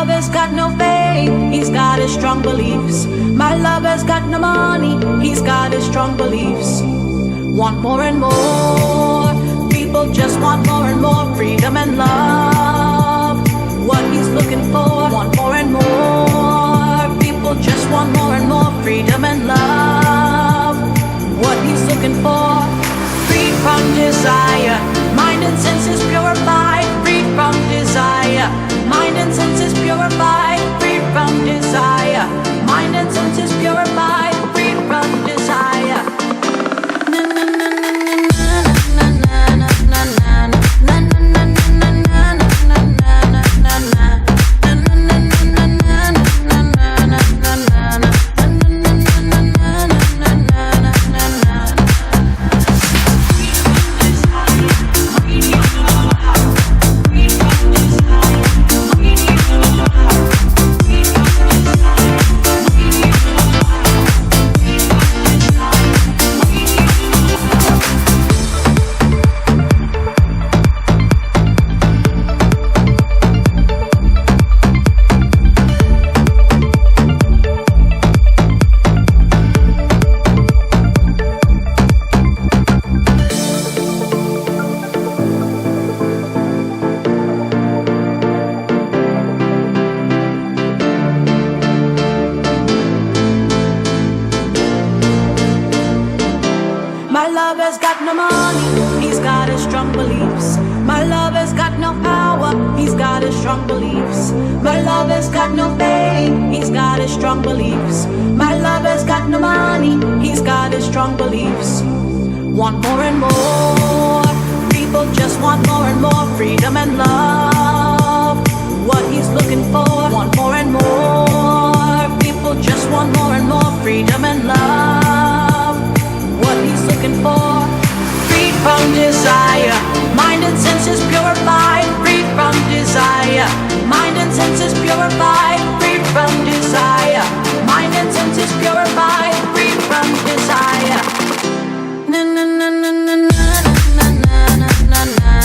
lover's got no faith, he's got his strong beliefs. My lover's got no money, he's got his strong beliefs. Want more and more, people just want more and more freedom and love. What he's looking for, want more and more, people just want more and more freedom and love. What he's looking for, free from desire, mind and senses purified, free from desire. Mind and senses purified, free from desire. Mind and senses purified, free from desire. Want more and more, people just want more and more freedom and love. What he's looking for, want more and more, people just want more and more freedom and love. What he's looking for, free from desire, mind and senses purified, free from desire. Mind and senses purified, free from desire. Mind and senses purified, free from desire. Na na na na na na na na na na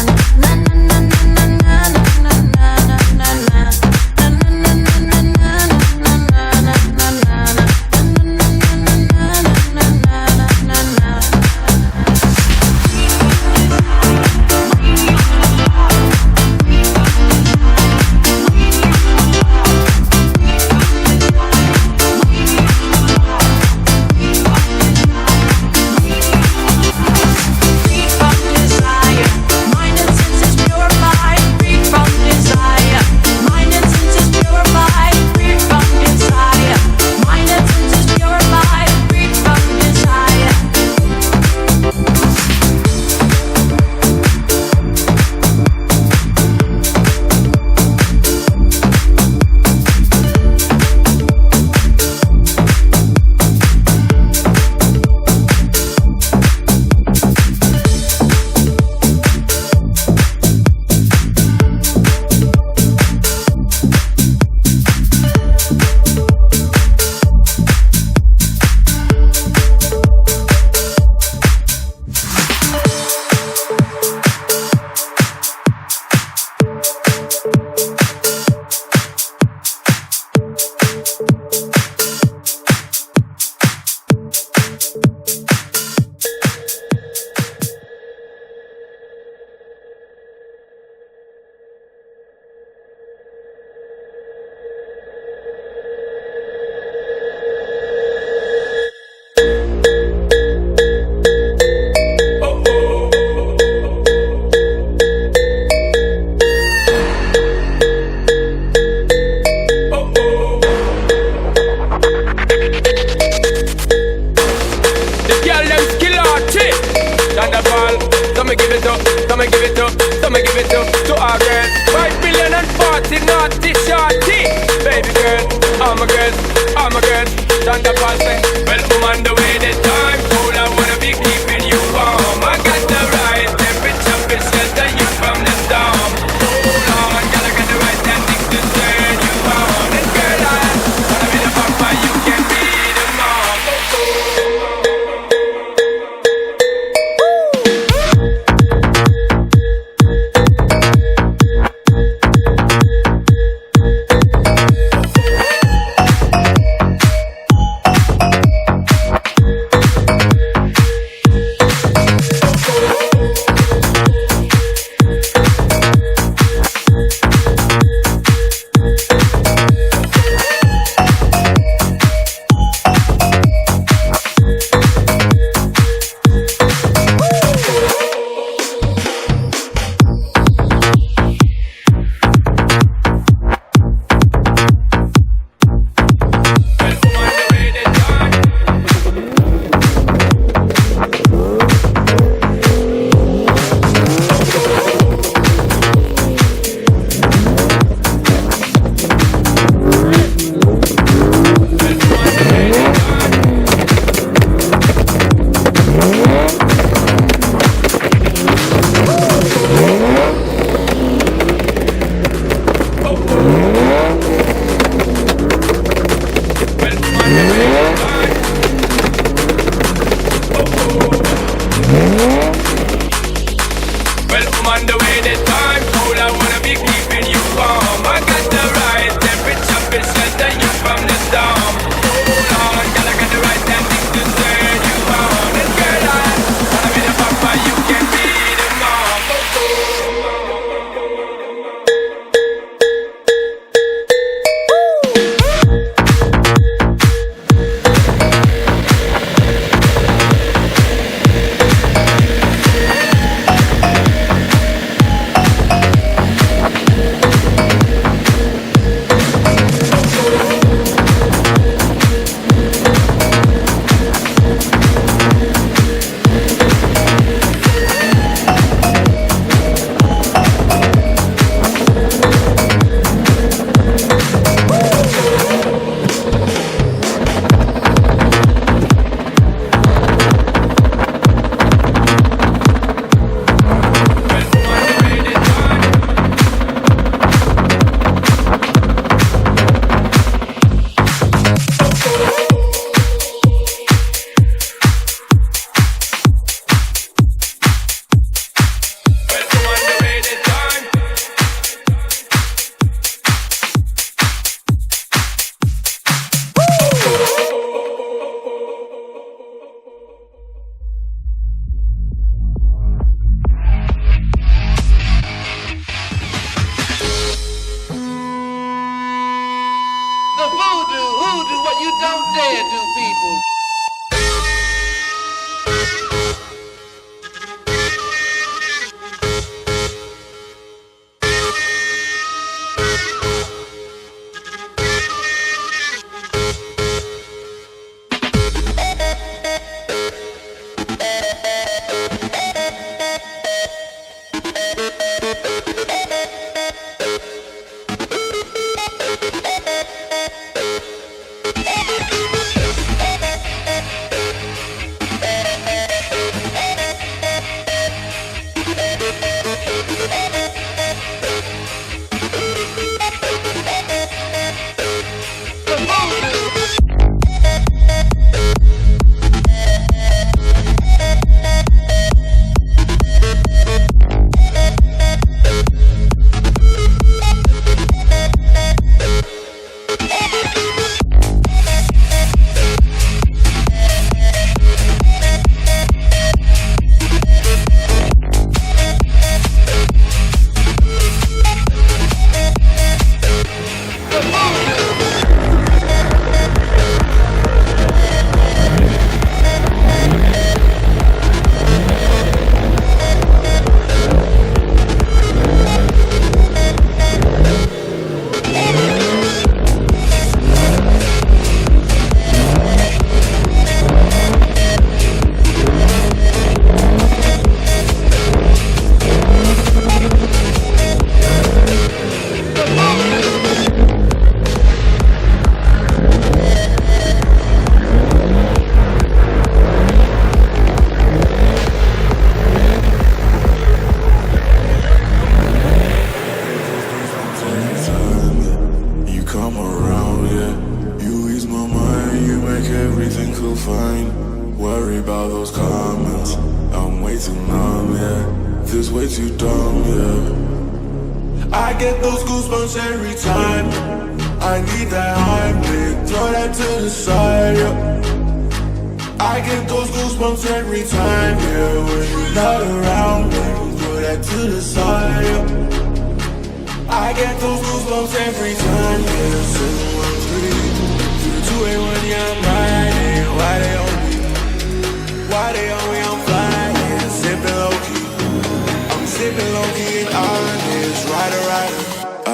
Don't dare do people.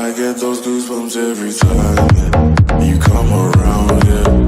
I get those goosebumps every time you come around, yeah.